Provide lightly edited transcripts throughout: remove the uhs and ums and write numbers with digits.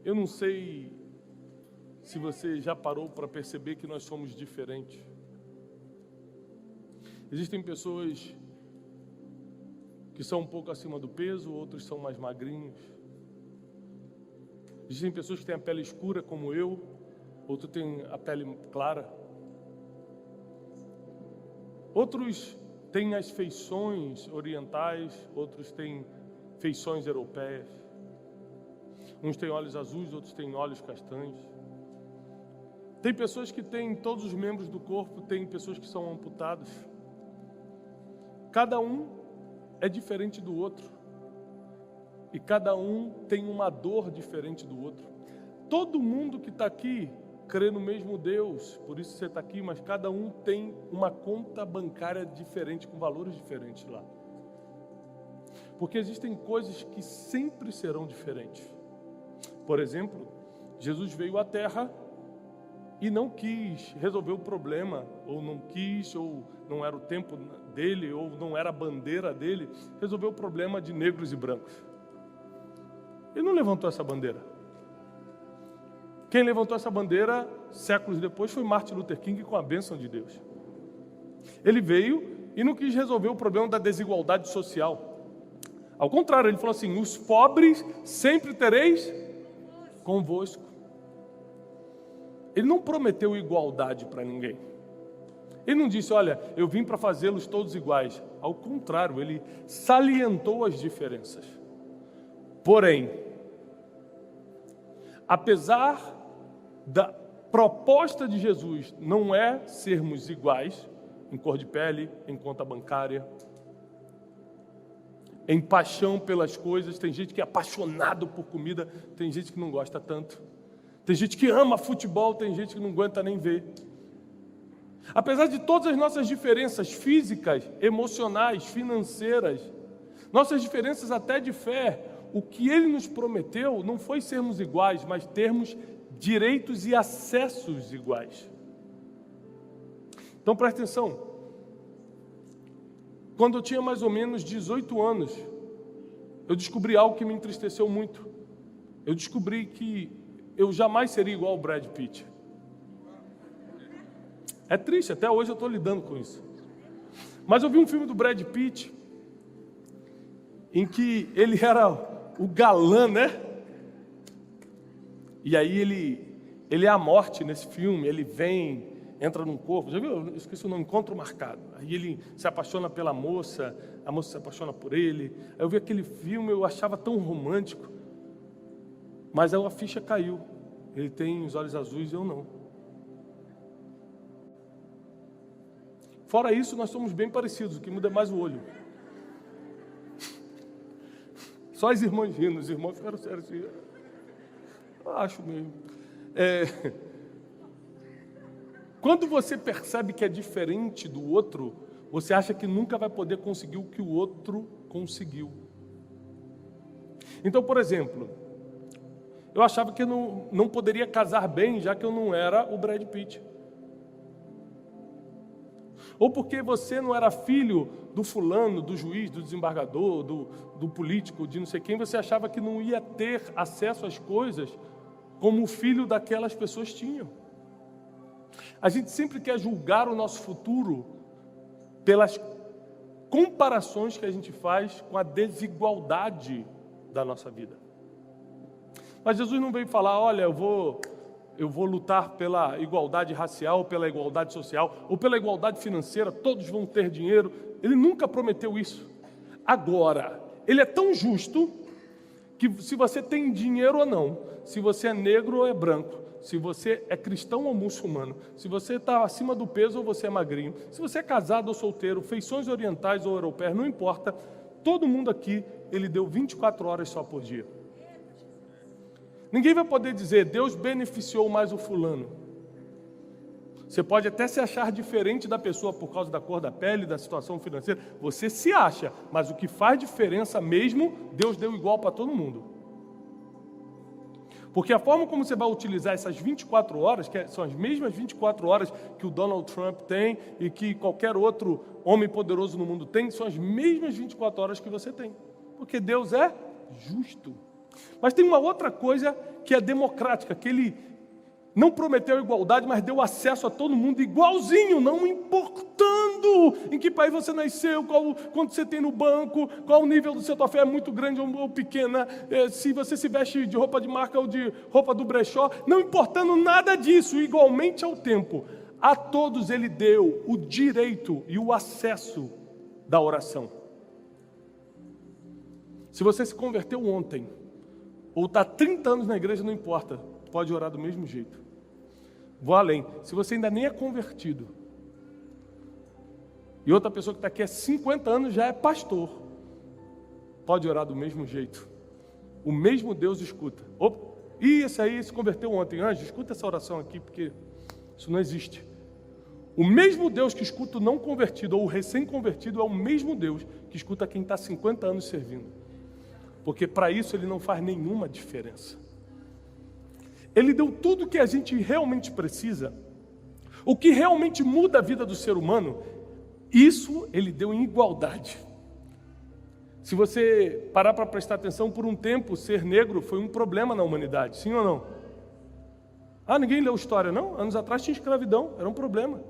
Eu não sei se você já parou para perceber que nós somos diferentes. Existem pessoas que são um pouco acima do peso, outros são mais magrinhos. Existem pessoas que têm a pele escura como eu, outros têm a pele clara. Outros têm as feições orientais, outros têm feições europeias. Uns têm olhos azuis, outros têm olhos castanhos. Tem pessoas que têm todos os membros do corpo, tem pessoas que são amputadas. Cada um é diferente do outro. E cada um tem uma dor diferente do outro. Todo mundo que está aqui crê no mesmo Deus, por isso você está aqui, mas cada um tem uma conta bancária diferente, com valores diferentes lá. Porque existem coisas que sempre serão diferentes. Por exemplo, Jesus veio à Terra e não quis resolver o problema, ou não quis, ou não era o tempo dele, ou não era a bandeira dele, resolver o problema de negros e brancos. Ele não levantou essa bandeira. Quem levantou essa bandeira, séculos depois, foi Martin Luther King, com a bênção de Deus. Ele veio e não quis resolver o problema da desigualdade social. Ao contrário, ele falou assim: os pobres sempre tereis convosco. Ele não prometeu igualdade para ninguém. Ele não disse: olha, eu vim para fazê-los todos iguais. Ao contrário, ele salientou as diferenças. Porém, apesar da proposta de Jesus não é sermos iguais em cor de pele, em conta bancária, em paixão pelas coisas. Tem gente que é apaixonado por comida, tem gente que não gosta tanto. Tem gente que ama futebol, tem gente que não aguenta nem ver. Apesar de todas as nossas diferenças físicas, emocionais, financeiras, nossas diferenças até de fé, o que Ele nos prometeu não foi sermos iguais, mas termos direitos e acessos iguais. Então presta atenção. Quando eu tinha mais ou menos 18 anos, eu descobri algo que me entristeceu muito. Eu descobri que eu jamais seria igual ao Brad Pitt. É triste, até hoje eu estou lidando com isso. Mas eu vi um filme do Brad Pitt, em que ele era o galã, né? E aí ele é a morte nesse filme. Ele vem, entra num corpo, já viu? Eu esqueci o nome, Encontro Marcado. Aí ele se apaixona pela moça, a moça se apaixona por ele. Aí eu vi aquele filme, eu achava tão romântico. Mas aí a ficha caiu. Ele tem os olhos azuis e eu não. Fora isso, nós somos bem parecidos, o que muda é mais o olho. Só as irmãs rindo, os irmãos ficaram sérios assim. Eu acho mesmo. Quando você percebe que é diferente do outro, você acha que nunca vai poder conseguir o que o outro conseguiu. Então, por exemplo, eu achava que eu não poderia casar bem, já que eu não era o Brad Pitt. Ou porque você não era filho do fulano, do juiz, do desembargador, do político, de não sei quem, você achava que não ia ter acesso às coisas como o filho daquelas pessoas tinham. A gente sempre quer julgar o nosso futuro pelas comparações que a gente faz com a desigualdade da nossa vida. Mas Jesus não veio falar: olha, eu vou lutar pela igualdade racial, pela igualdade social, ou pela igualdade financeira, todos vão ter dinheiro. Ele nunca prometeu isso. Agora, Ele é tão justo que se você tem dinheiro ou não, se você é negro ou é branco, se você é cristão ou muçulmano, se você está acima do peso ou você é magrinho, se você é casado ou solteiro, feições orientais ou europeias, não importa, todo mundo aqui, Ele deu 24 horas só por dia. Ninguém vai poder dizer: Deus beneficiou mais o fulano. Você pode até se achar diferente da pessoa por causa da cor da pele, da situação financeira. Você se acha, mas o que faz diferença mesmo, Deus deu igual para todo mundo. Porque a forma como você vai utilizar essas 24 horas, que são as mesmas 24 horas que o Donald Trump tem e que qualquer outro homem poderoso no mundo tem, são as mesmas 24 horas que você tem. Porque Deus é justo. Mas tem uma outra coisa que é democrática, que ele não prometeu igualdade, mas deu acesso a todo mundo igualzinho, não importando em que país você nasceu, quanto você tem no banco, qual o nível do seu tua fé é muito grande ou pequena, se você se veste de roupa de marca ou de roupa do brechó, não importando nada disso, igualmente ao tempo. A todos ele deu o direito e o acesso da oração. Se você se converteu ontem, ou está 30 anos na igreja, não importa, pode orar do mesmo jeito. Vou além, se você ainda nem é convertido, e outra pessoa que está aqui há 50 anos já é pastor, pode orar do mesmo jeito. O mesmo Deus escuta. Esse aí se converteu ontem, anjo, escuta essa oração aqui, porque isso não existe. O mesmo Deus que escuta o não convertido ou o recém-convertido é o mesmo Deus que escuta quem está 50 anos servindo. Porque para isso ele não faz nenhuma diferença. Ele deu tudo o que a gente realmente precisa, o que realmente muda a vida do ser humano, isso ele deu em igualdade. Se você parar para prestar atenção, por um tempo, ser negro foi um problema na humanidade, sim ou não? Ninguém leu história, não? Anos atrás tinha escravidão, era um problema.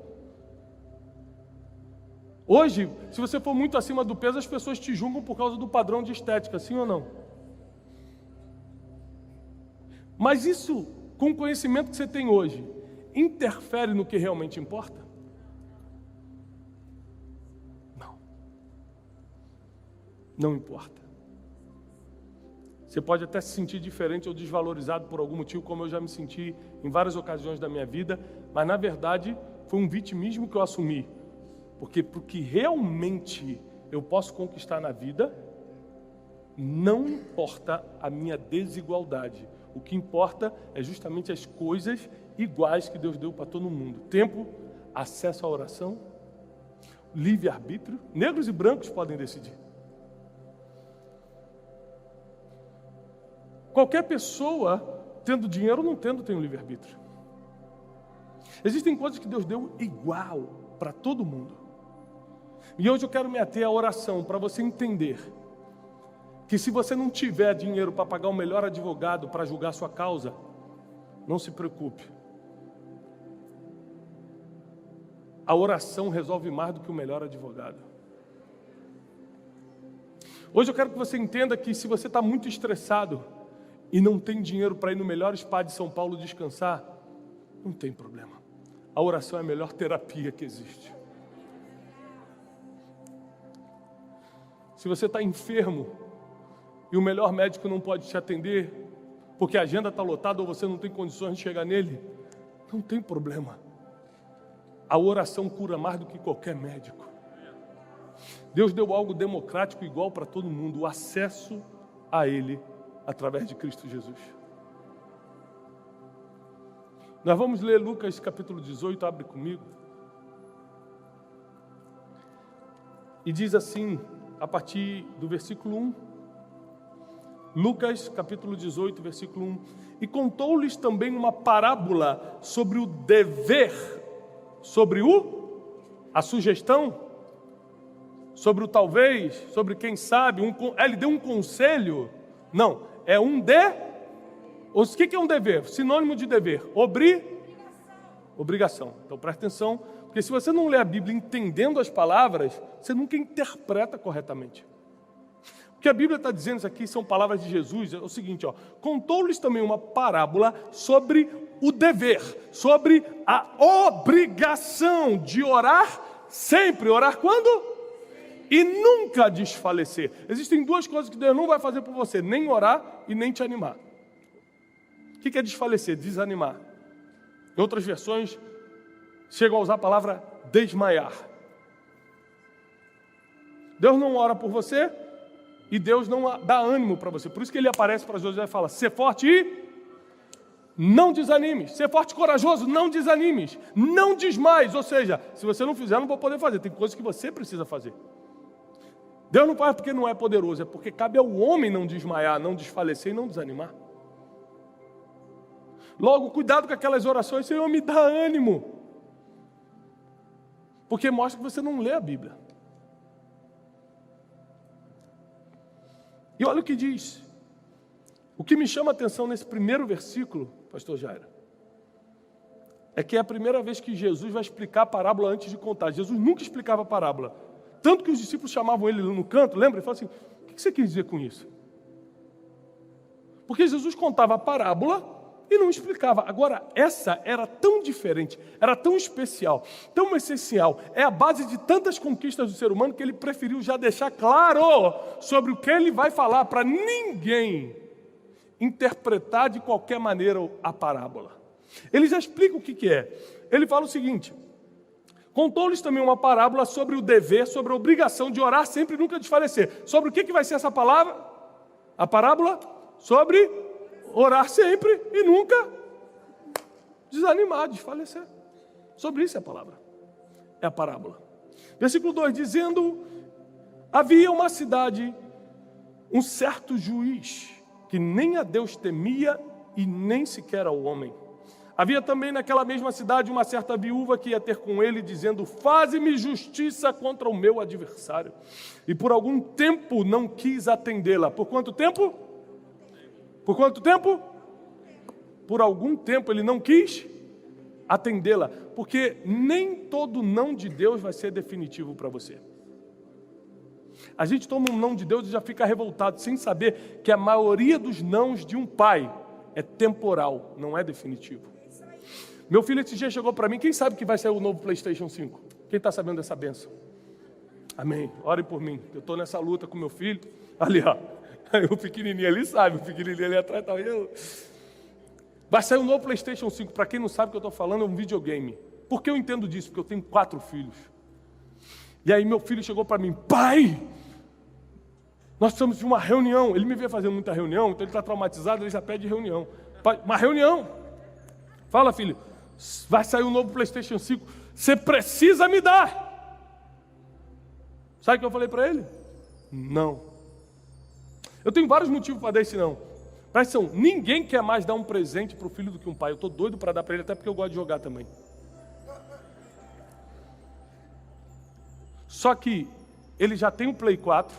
Hoje, se você for muito acima do peso, as pessoas te julgam por causa do padrão de estética, sim ou não? Mas isso, com o conhecimento que você tem hoje, interfere no que realmente importa? Não. Não importa. Você pode até se sentir diferente ou desvalorizado por algum motivo, como eu já me senti em várias ocasiões da minha vida, mas na verdade foi um vitimismo que eu assumi. Porque para o que realmente eu posso conquistar na vida, não importa a minha desigualdade. O que importa é justamente as coisas iguais que Deus deu para todo mundo. Tempo, acesso à oração, livre-arbítrio. Negros e brancos podem decidir. Qualquer pessoa, tendo dinheiro ou não tendo, tem um livre-arbítrio. Existem coisas que Deus deu igual para todo mundo. E hoje eu quero me ater à oração para você entender que se você não tiver dinheiro para pagar o melhor advogado para julgar a sua causa, não se preocupe. A oração resolve mais do que o melhor advogado. Hoje eu quero que você entenda que se você está muito estressado e não tem dinheiro para ir no melhor spa de São Paulo descansar, não tem problema. A oração é a melhor terapia que existe. Se você está enfermo e o melhor médico não pode te atender, porque a agenda está lotada ou você não tem condições de chegar nele, não tem problema. A oração cura mais do que qualquer médico. Deus deu algo democrático igual para todo mundo, o acesso a Ele através de Cristo Jesus. Nós vamos ler Lucas capítulo 18, abre comigo. E diz assim, a partir do versículo 1. Lucas capítulo 18, versículo 1. E contou-lhes também uma parábola sobre o dever, sobre a sugestão, sobre o talvez, sobre quem sabe. Ele deu um conselho? Não, é um O que é um dever? Sinônimo de dever. Obrigação. Então presta atenção, porque se você não lê a Bíblia entendendo as palavras, você nunca interpreta corretamente. O que a Bíblia está dizendo isso aqui são palavras de Jesus, é o seguinte, contou-lhes também uma parábola sobre o dever, sobre a obrigação de orar sempre. Orar quando? E nunca desfalecer. Existem duas coisas que Deus não vai fazer por você, nem orar e nem te animar. O que é desfalecer? Desanimar. Em outras versões, chegam a usar a palavra desmaiar. Deus não ora por você e Deus não dá ânimo para você. Por isso que ele aparece para José e fala, ser forte e não desanimes. Ser forte e corajoso, não desanimes. Não desmaies. Ou seja, se você não fizer, eu não vou poder fazer. Tem coisas que você precisa fazer. Deus não faz porque não é poderoso, é porque cabe ao homem não desmaiar, não desfalecer e não desanimar. Logo, cuidado com aquelas orações, Senhor, me dá ânimo. Porque mostra que você não lê a Bíblia. E olha o que diz. O que me chama a atenção nesse primeiro versículo, pastor Jairo, é que é a primeira vez que Jesus vai explicar a parábola antes de contar. Jesus nunca explicava a parábola. Tanto que os discípulos chamavam ele no canto, lembra? Ele falou assim, o que você quis dizer com isso? Porque Jesus contava a parábola e não explicava. Agora, essa era tão diferente, era tão especial, tão essencial. É a base de tantas conquistas do ser humano que ele preferiu já deixar claro sobre o que ele vai falar, para ninguém interpretar de qualquer maneira a parábola. Ele já explica o que é. Ele fala o seguinte: contou-lhes também uma parábola sobre o dever, sobre a obrigação de orar sempre e nunca desfalecer. Sobre o que vai ser essa palavra? A parábola? Sobre orar sempre e nunca desanimar, desfalecer. Sobre isso é a palavra. É a parábola. Versículo 2, dizendo: havia uma cidade, um certo juiz, que nem a Deus temia e nem sequer ao homem. Havia também naquela mesma cidade uma certa viúva que ia ter com ele, dizendo: faze-me justiça contra o meu adversário. E por algum tempo não quis atendê-la. Por quanto tempo? Por quanto tempo? Por algum tempo ele não quis atendê-la. Porque nem todo não de Deus vai ser definitivo para você. A gente toma um não de Deus e já fica revoltado, sem saber que a maioria dos nãos de um pai é temporal, não é definitivo. Meu filho esse dia chegou para mim: quem sabe que vai sair o novo PlayStation 5? Quem está sabendo dessa bênção? Amém. Ore por mim. Eu estou nessa luta com meu filho. Ali, ó. O pequenininho ali sabe. O pequenininho ali atrás está eu. Vai sair o novo PlayStation 5. Para quem não sabe o que eu estou falando, é um videogame. Por que eu entendo disso? Porque eu tenho 4 filhos. E aí meu filho chegou para mim: pai, nós precisamos de uma reunião. Ele me vê fazendo muita reunião, então ele está traumatizado, ele já pede reunião. Pai, uma reunião. Fala, filho, vai sair um novo PlayStation 5, você precisa me dar. Sabe o que eu falei para ele? Não. Eu tenho vários motivos para dar esse não. Presta atenção, ninguém quer mais dar um presente para o filho do que um pai. Eu estou doido para dar para ele, até porque eu gosto de jogar também. Só que ele já tem um Play 4,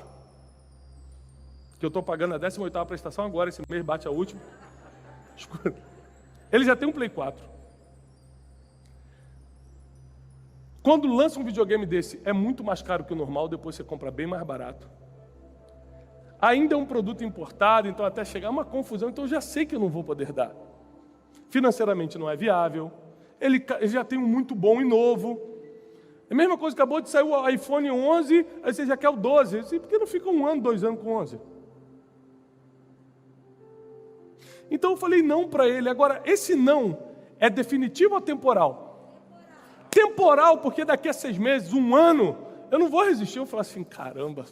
que eu estou pagando a 18ª prestação agora, esse mês bate a última. Escuta. Ele já tem um Play 4. Quando lança um videogame desse, é muito mais caro que o normal, depois você compra bem mais barato. Ainda é um produto importado, então até chegar uma confusão, então eu já sei que eu não vou poder dar. Financeiramente não é viável. Ele já tem um muito bom e novo. É a mesma coisa, acabou de sair o iPhone 11, aí você já quer o 12. Por que não fica 1 ano, 2 anos com 11? Então eu falei não para ele. Agora, esse não é definitivo ou temporal? Temporal, porque daqui a 6 meses, 1 ano, eu não vou resistir. Eu falo assim: caramba,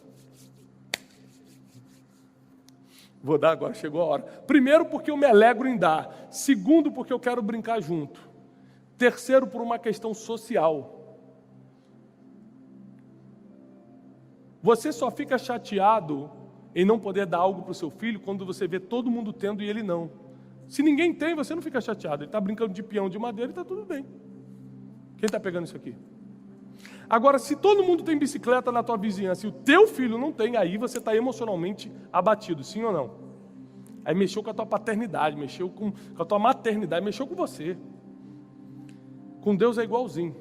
vou dar agora, chegou a hora. Primeiro, porque eu me alegro em dar. Segundo, porque eu quero brincar junto. Terceiro, por uma questão social. Você só fica chateado em não poder dar algo para o seu filho quando você vê todo mundo tendo e ele não. Se ninguém tem, você não fica chateado. Ele está brincando de peão de madeira e está tudo bem. Quem está pegando isso aqui? Agora, se todo mundo tem bicicleta na tua vizinhança e o teu filho não tem, aí você está emocionalmente abatido, sim ou não? Aí mexeu com a tua paternidade, mexeu com a tua maternidade, mexeu com você. Com Deus é igualzinho.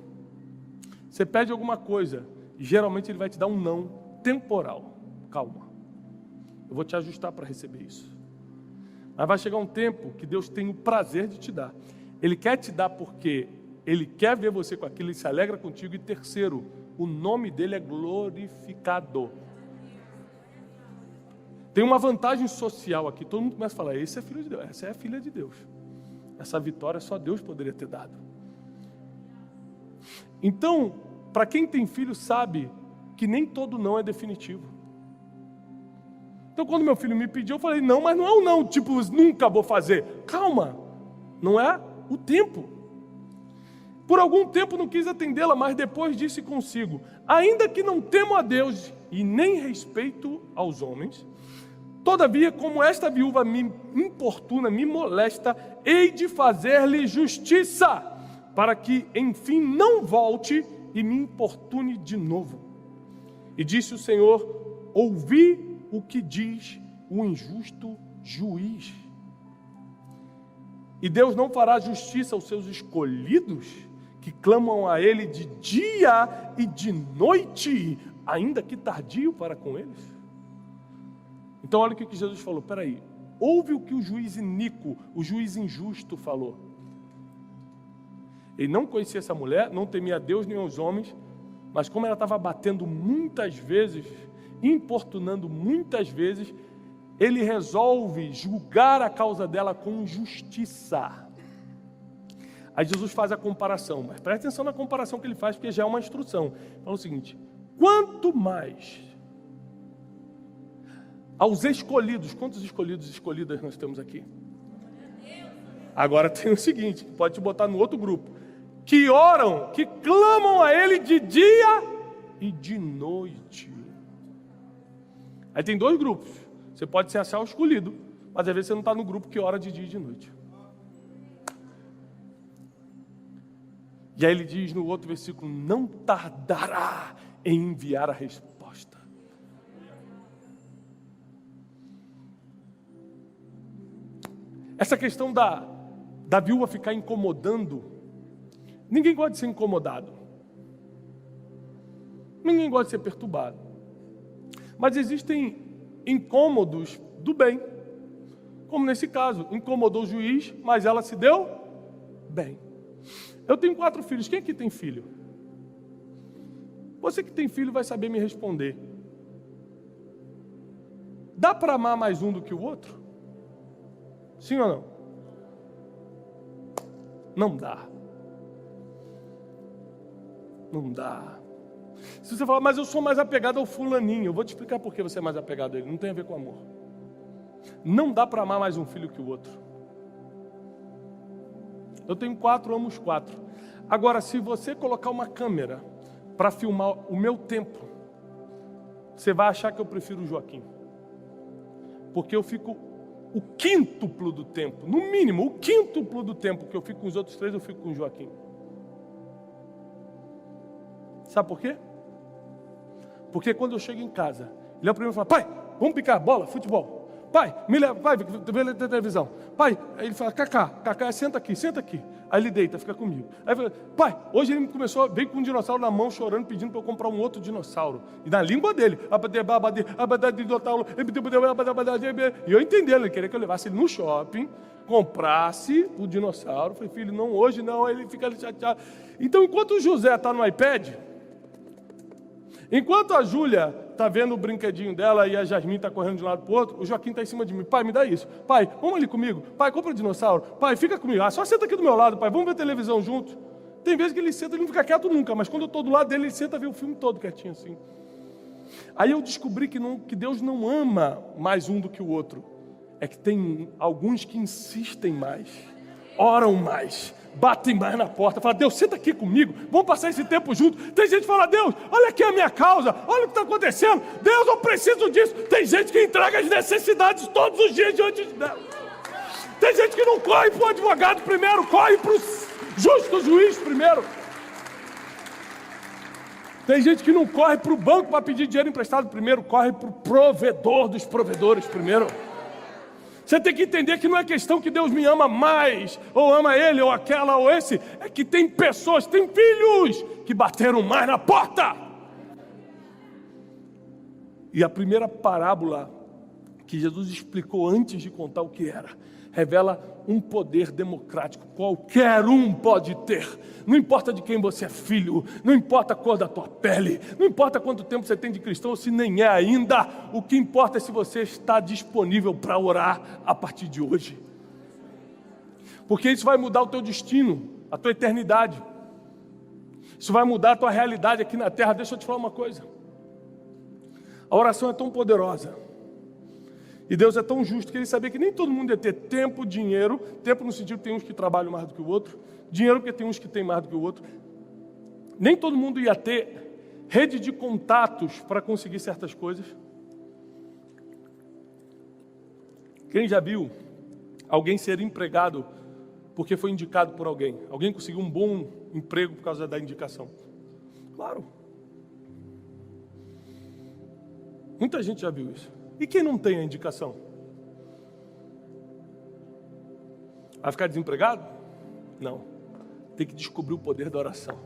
Você pede alguma coisa e geralmente Ele vai te dar um não temporal. Calma. Eu vou te ajustar para receber isso. Mas vai chegar um tempo que Deus tem o prazer de te dar. Ele quer te dar porque Ele quer ver você com aquilo, Ele se alegra contigo. E terceiro, o nome dEle é glorificado. Tem uma vantagem social aqui. Todo mundo começa a falar: esse é filho de Deus, essa é a filha de Deus. Essa vitória só Deus poderia ter dado. Então, para quem tem filho sabe que nem todo não é definitivo. Então, quando meu filho me pediu, eu falei: não, mas não é um não, tipo, nunca vou fazer. Calma, não é o tempo. Por algum tempo não quis atendê-la, mas depois disse consigo: ainda que não temo a Deus e nem respeito aos homens, todavia, como esta viúva me importuna, me molesta, hei de fazer-lhe justiça, para que, enfim, não volte e me importune de novo. E disse o Senhor: ouvi o que diz o injusto juiz. E Deus não fará justiça aos seus escolhidos, que clamam a Ele de dia e de noite, ainda que tardio para com eles? Então olha o que Jesus falou, peraí, ouve o que o juiz iníquo, o juiz injusto falou. Ele não conhecia essa mulher, não temia a Deus nem aos homens, mas como ela estava batendo muitas vezes, importunando muitas vezes, ele resolve julgar a causa dela com justiça. Aí Jesus faz a comparação, mas presta atenção na comparação que ele faz, porque já é uma instrução. Fala o seguinte, quanto mais aos escolhidos, quantos escolhidos e escolhidas nós temos aqui? Agora tem o seguinte, que pode te botar no outro grupo, que oram, que clamam a Ele de dia e de noite. Aí tem dois grupos. Você pode se achar o escolhido, mas às vezes você não está no grupo que ora de dia e de noite. E aí ele diz no outro versículo, não tardará em enviar a resposta. Essa questão da viúva ficar incomodando, ninguém gosta de ser incomodado. Ninguém gosta de ser perturbado. Mas existem incômodos do bem. Como nesse caso, incomodou o juiz, mas ela se deu bem. Eu tenho 4 filhos. Quem aqui tem filho? Você que tem filho vai saber me responder. Dá para amar mais um do que o outro? Sim ou não? Não dá. Não dá. Se você falar, mas eu sou mais apegado ao fulaninho, eu vou te explicar por que você é mais apegado a ele. Não tem a ver com amor. Não dá para amar mais um filho que o outro. Eu tenho 4, amo os 4. Agora, se você colocar uma câmera para filmar o meu tempo, você vai achar que eu prefiro o Joaquim. Porque eu fico o quíntuplo do tempo, no mínimo, o quíntuplo do tempo que eu fico com os outros 3, eu fico com o Joaquim. Sabe por quê? Porque quando eu chego em casa, ele é o primeiro que fala, pai, vamos picar bola, futebol. Pai, me leva, pai, vê televisão. Pai, aí ele fala, Cacá, senta aqui. Aí ele deita, fica comigo. Aí fala, pai, hoje ele veio com um dinossauro na mão, chorando, pedindo para eu comprar um outro dinossauro. E na língua dele, e eu entendendo, ele queria que eu levasse ele no shopping, comprasse o dinossauro. Eu falei, filho, não, hoje não. Aí ele fica chateado. Então, enquanto o José está no iPad, enquanto a Júlia está vendo o brinquedinho dela e a Jasmine está correndo de um lado para o outro, o Joaquim está em cima de mim. Pai, me dá isso. Pai, vamos ali comigo. Pai, compra o dinossauro. Pai, fica comigo. Só senta aqui do meu lado, pai. Vamos ver televisão junto. Tem vezes que ele senta, ele não fica quieto nunca, mas quando eu estou do lado dele, ele senta e vê o filme todo quietinho assim. Aí eu descobri que Deus não ama mais um do que o outro. É que tem alguns que insistem mais, oram mais, batem mais na porta, falam, Deus, senta aqui comigo, vamos passar esse tempo junto. Tem gente que fala, Deus, olha aqui a minha causa, olha o que está acontecendo, Deus, eu preciso disso. Tem gente que entrega as necessidades todos os dias diante de Deus. Tem gente que não corre para o advogado primeiro, corre para o justo juiz primeiro. Tem gente que não corre para o banco para pedir dinheiro emprestado primeiro, corre para o provedor dos provedores primeiro. Você tem que entender que não é questão que Deus me ama mais, ou ama ele, ou aquela, ou esse. É que tem pessoas, tem filhos que bateram mais na porta. E a primeira parábola que Jesus explicou antes de contar o que era, revela um poder democrático. Qualquer um pode ter. Não importa de quem você é filho, não importa a cor da tua pele, não importa quanto tempo você tem de cristão, ou se nem é ainda. O que importa é se você está disponível para orar a partir de hoje. Porque isso vai mudar o teu destino, a tua eternidade. Isso vai mudar a tua realidade aqui na terra. Deixa eu te falar uma coisa. A oração é tão poderosa. E Deus é tão justo que Ele sabia que nem todo mundo ia ter tempo, dinheiro. Tempo no sentido que tem uns que trabalham mais do que o outro. Dinheiro porque tem uns que tem mais do que o outro. Nem todo mundo ia ter rede de contatos para conseguir certas coisas. Quem já viu alguém ser empregado porque foi indicado por alguém? Alguém conseguiu um bom emprego por causa da indicação? Claro. Muita gente já viu isso. E quem não tem a indicação? Vai ficar desempregado? Não. Tem que descobrir o poder da oração.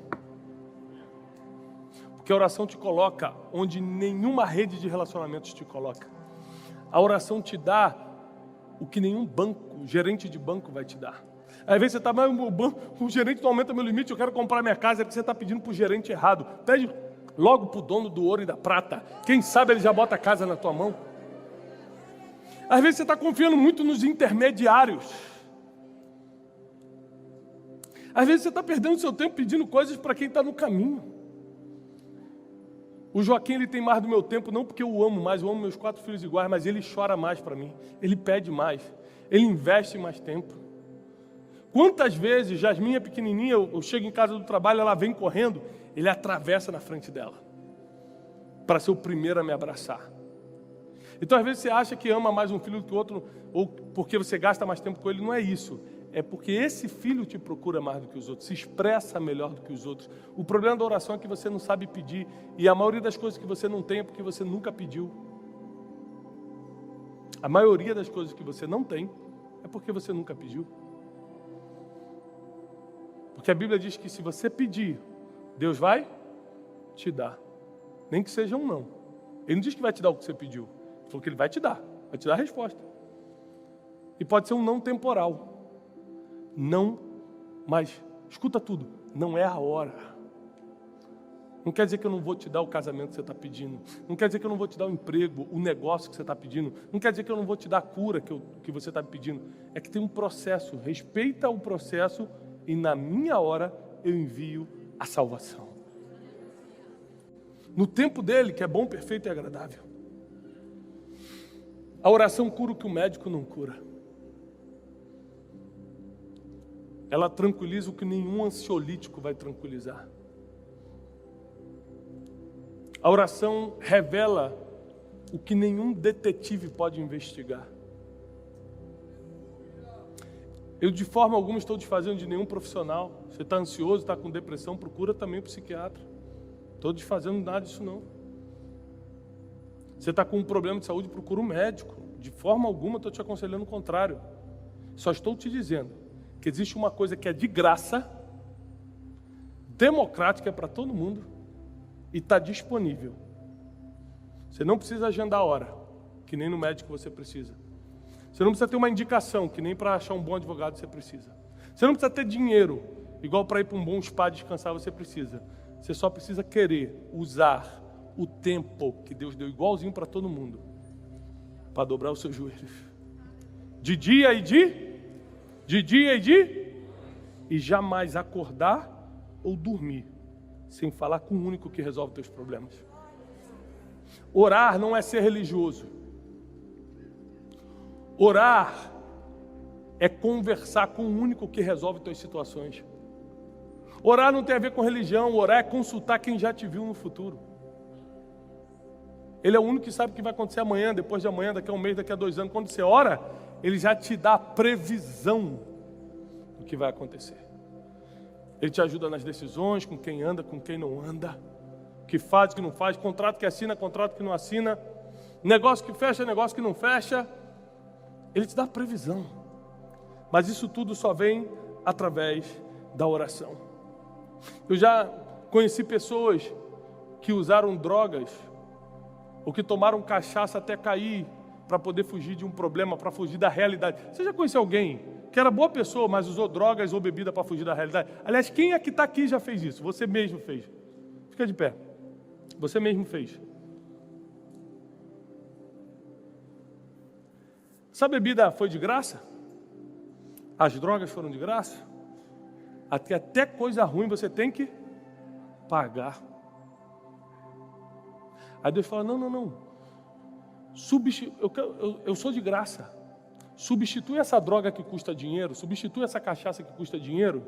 Porque a oração te coloca onde nenhuma rede de relacionamentos te coloca. A oração te dá o que nenhum banco, gerente de banco vai te dar. Às vezes você está, mas o gerente não aumenta meu limite, eu quero comprar minha casa, é porque você está pedindo para o gerente errado. Pede logo para o dono do ouro e da prata. Quem sabe ele já bota a casa na tua mão. Às vezes você está confiando muito nos intermediários. Às vezes você está perdendo seu tempo pedindo coisas para quem está no caminho. O Joaquim, ele tem mais do meu tempo, não porque eu o amo mais, eu amo meus 4 filhos iguais, mas ele chora mais para mim, ele pede mais, ele investe mais tempo. Quantas vezes, Jasminha pequenininha, eu chego em casa do trabalho, ela vem correndo, ele atravessa na frente dela, para ser o primeiro a me abraçar. Então, às vezes você acha que ama mais um filho do que o outro, ou porque você gasta mais tempo com ele, não é isso. É porque esse filho te procura mais do que os outros, se expressa melhor do que os outros. O problema da oração é que você não sabe pedir, e a maioria das coisas que você não tem é porque você nunca pediu. A maioria das coisas que você não tem é porque você nunca pediu. Porque a Bíblia diz que se você pedir, Deus vai te dar. Nem que seja um não. Ele não diz que vai te dar o que você pediu. Ele falou que Ele vai te dar a resposta. E pode ser um não temporal. Não, mas escuta tudo, não é a hora. Não quer dizer que eu não vou te dar o casamento que você está pedindo. Não quer dizer que eu não vou te dar o emprego, o negócio que você está pedindo. Não quer dizer que eu não vou te dar a cura que você está pedindo. É que tem um processo, respeita o processo e na minha hora eu envio a salvação. No tempo dele, que é bom, perfeito e agradável. A oração cura o que o médico não cura. Ela tranquiliza o que nenhum ansiolítico vai tranquilizar. A oração revela o que nenhum detetive pode investigar. Eu de forma alguma estou desfazendo de nenhum profissional. Você está ansioso, está com depressão, procura também um psiquiatra. Estou desfazendo nada disso não. Você está com um problema de saúde, procura um médico. De forma alguma estou te aconselhando o contrário. Só estou te dizendo que existe uma coisa que é de graça, democrática para todo mundo e está disponível. Você não precisa agendar a hora, que nem no médico você precisa. Você não precisa ter uma indicação, que nem para achar um bom advogado você precisa. Você não precisa ter dinheiro, igual para ir para um bom spa descansar você precisa. Você só precisa querer usar o tempo que Deus deu igualzinho para todo mundo, para dobrar os seus joelhos. De dia e jamais acordar ou dormir sem falar com o único que resolve teus problemas. Orar não é ser religioso. Orar é conversar com o único que resolve tuas situações. Orar não tem a ver com religião, orar é consultar quem já te viu no futuro. Ele é o único que sabe o que vai acontecer amanhã, depois de amanhã, daqui a um mês, daqui a 2 anos. Quando você ora, Ele já te dá a previsão do que vai acontecer. Ele te ajuda nas decisões, com quem anda, com quem não anda, o que faz, o que não faz, contrato que assina, contrato que não assina, negócio que fecha, negócio que não fecha. Ele te dá a previsão. Mas isso tudo só vem através da oração. Eu já conheci pessoas que usaram drogas ou que tomaram cachaça até cair para poder fugir de um problema, para fugir da realidade. Você já conheceu alguém que era boa pessoa, mas usou drogas ou bebida para fugir da realidade? Aliás, quem é que está aqui já fez isso? Você mesmo fez. Fica de pé. Você mesmo fez. Essa bebida foi de graça? As drogas foram de graça? Até coisa ruim você tem que pagar. Aí Deus fala, não. Eu sou de graça. Substitui essa droga que custa dinheiro, substitui essa cachaça que custa dinheiro,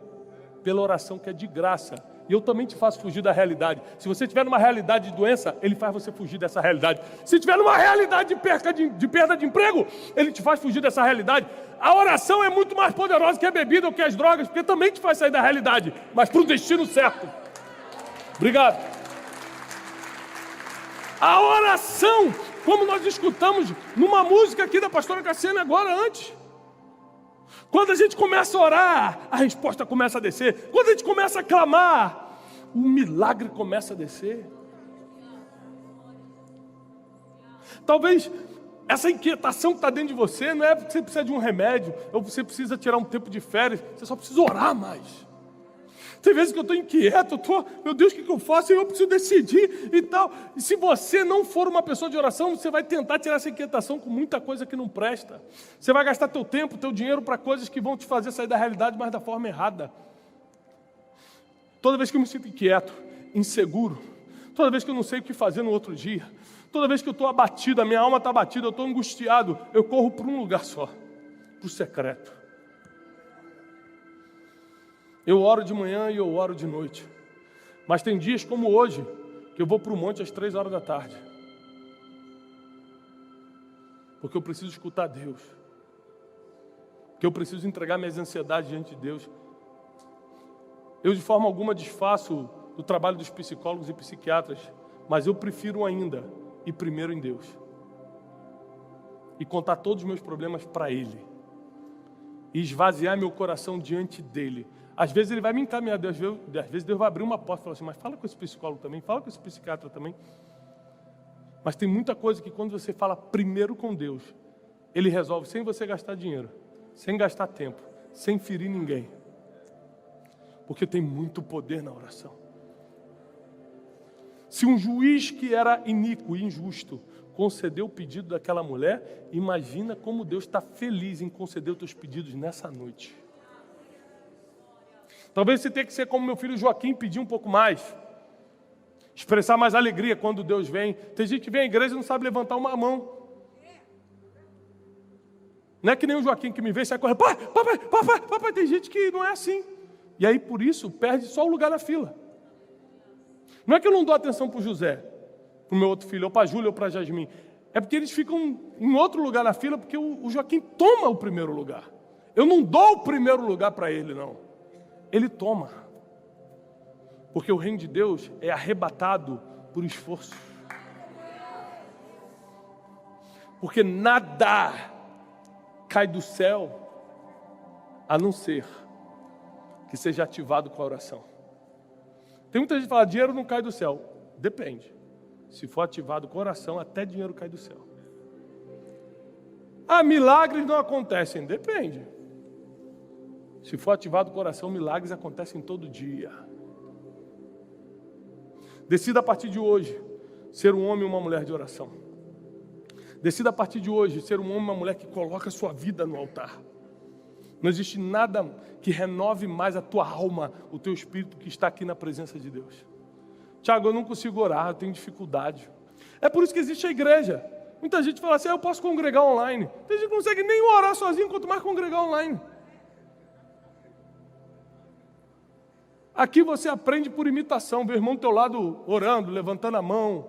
pela oração que é de graça. E eu também te faço fugir da realidade. Se você estiver numa realidade de doença, Ele faz você fugir dessa realidade. Se estiver numa realidade de perda de emprego, Ele te faz fugir dessa realidade. A oração é muito mais poderosa que a bebida ou que as drogas, porque também te faz sair da realidade, mas para o destino certo. Obrigado. A oração, como nós escutamos numa música aqui da pastora Cassiane agora antes, Quando a gente começa a orar, a resposta começa a descer. Quando a gente começa a clamar, o milagre começa a descer. Talvez essa inquietação que está dentro de você não é porque você precisa de um remédio, ou você precisa tirar um tempo de férias, você só precisa orar mais. Tem vezes que eu estou inquieto, meu Deus, o que eu faço? Eu preciso decidir e tal. E se você não for uma pessoa de oração, você vai tentar tirar essa inquietação com muita coisa que não presta. Você vai gastar teu tempo, teu dinheiro para coisas que vão te fazer sair da realidade, mas da forma errada. Toda vez que eu me sinto inquieto, inseguro, toda vez que eu não sei o que fazer no outro dia, toda vez que eu estou abatido, a minha alma está abatida, eu estou angustiado, eu corro para um lugar só, para o secreto. Eu oro de manhã e eu oro de noite. Mas tem dias como hoje, que eu vou para o monte às 3 horas da tarde. Porque eu preciso escutar Deus. Porque eu preciso entregar minhas ansiedades diante de Deus. Eu de forma alguma desfaço do trabalho dos psicólogos e psiquiatras, mas eu prefiro ainda ir primeiro em Deus. E contar todos os meus problemas para Ele. E esvaziar meu coração diante dEle. Às vezes Ele vai me encaminhar, às vezes Deus vai abrir uma porta e falar assim, mas fala com esse psicólogo também, fala com esse psiquiatra também. Mas tem muita coisa que quando você fala primeiro com Deus, Ele resolve sem você gastar dinheiro, sem gastar tempo, sem ferir ninguém. Porque tem muito poder na oração. Se um juiz que era iníquo e injusto concedeu o pedido daquela mulher, imagina como Deus está feliz em conceder os teus pedidos nessa noite. Talvez você tenha que ser como meu filho Joaquim, pedir um pouco mais. Expressar mais alegria quando Deus vem. Tem gente que vem à igreja e não sabe levantar uma mão. Não é que nem o Joaquim que me vê e sai correndo. Papai. Tem gente que não é assim. E aí, por isso, perde só o lugar na fila. Não é que eu não dou atenção para o José, para o meu outro filho, ou para a Júlia, ou para a Jasmine. É porque eles ficam em outro lugar na fila, porque o Joaquim toma o primeiro lugar. Eu não dou o primeiro lugar para ele, não. Ele toma. Porque o reino de Deus é arrebatado por esforço. Porque nada cai do céu, a não ser que seja ativado com a oração. Tem muita gente que fala, dinheiro não cai do céu. Depende. Se for ativado com a oração, até dinheiro cai do céu. Ah, milagres não acontecem. Depende. Se for ativado o coração, milagres acontecem todo dia. Decida a partir de hoje ser um homem e uma mulher de oração. Decida a partir de hoje ser um homem e uma mulher que coloca a sua vida no altar. Não existe nada que renove mais a tua alma, o teu espírito que está aqui na presença de Deus. Tiago, eu não consigo orar, eu tenho dificuldade. É por isso que existe a igreja. Muita gente fala assim, eu posso congregar online. Tem gente que não consegue nem orar sozinho, quanto mais congregar online. Aqui você aprende por imitação, vê o irmão do teu lado orando, levantando a mão.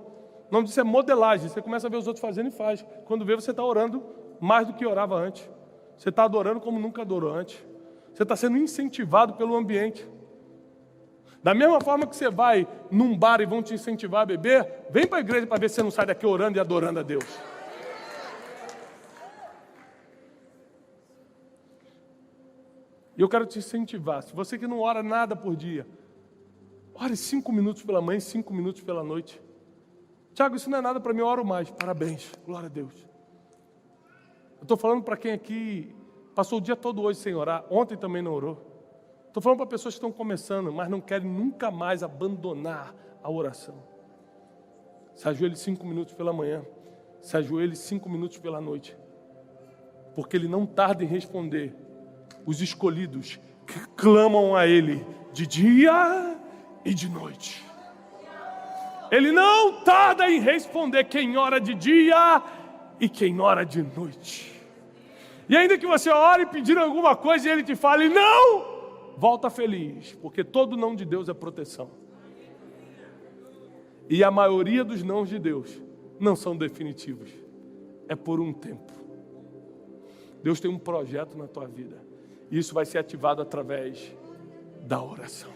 O nome disso é modelagem, você começa a ver os outros fazendo e faz. Quando vê, você está orando mais do que orava antes. Você está adorando como nunca adorou antes. Você está sendo incentivado pelo ambiente. Da mesma forma que você vai num bar e vão te incentivar a beber, vem para a igreja para ver se você não sai daqui orando e adorando a Deus. E eu quero te incentivar, se você que não ora nada por dia, ore 5 minutos pela manhã e 5 minutos pela noite. Tiago, isso não é nada para mim, eu oro mais. Parabéns, glória a Deus. Eu estou falando para quem aqui passou o dia todo hoje sem orar, ontem também não orou. Estou falando para pessoas que estão começando, mas não querem nunca mais abandonar a oração. Se ajoelhe 5 minutos pela manhã, se ajoelhe 5 minutos pela noite. Porque Ele não tarda em responder os escolhidos que clamam a Ele de dia e de noite. Ele não tarda em responder quem ora de dia e quem ora de noite. E ainda que você ore pedindo alguma coisa e Ele te fale não, volta feliz, porque todo não de Deus é proteção. E a maioria dos nãos de Deus não são definitivos. É por um tempo. Deus tem um projeto na tua vida. E isso vai ser ativado através da oração.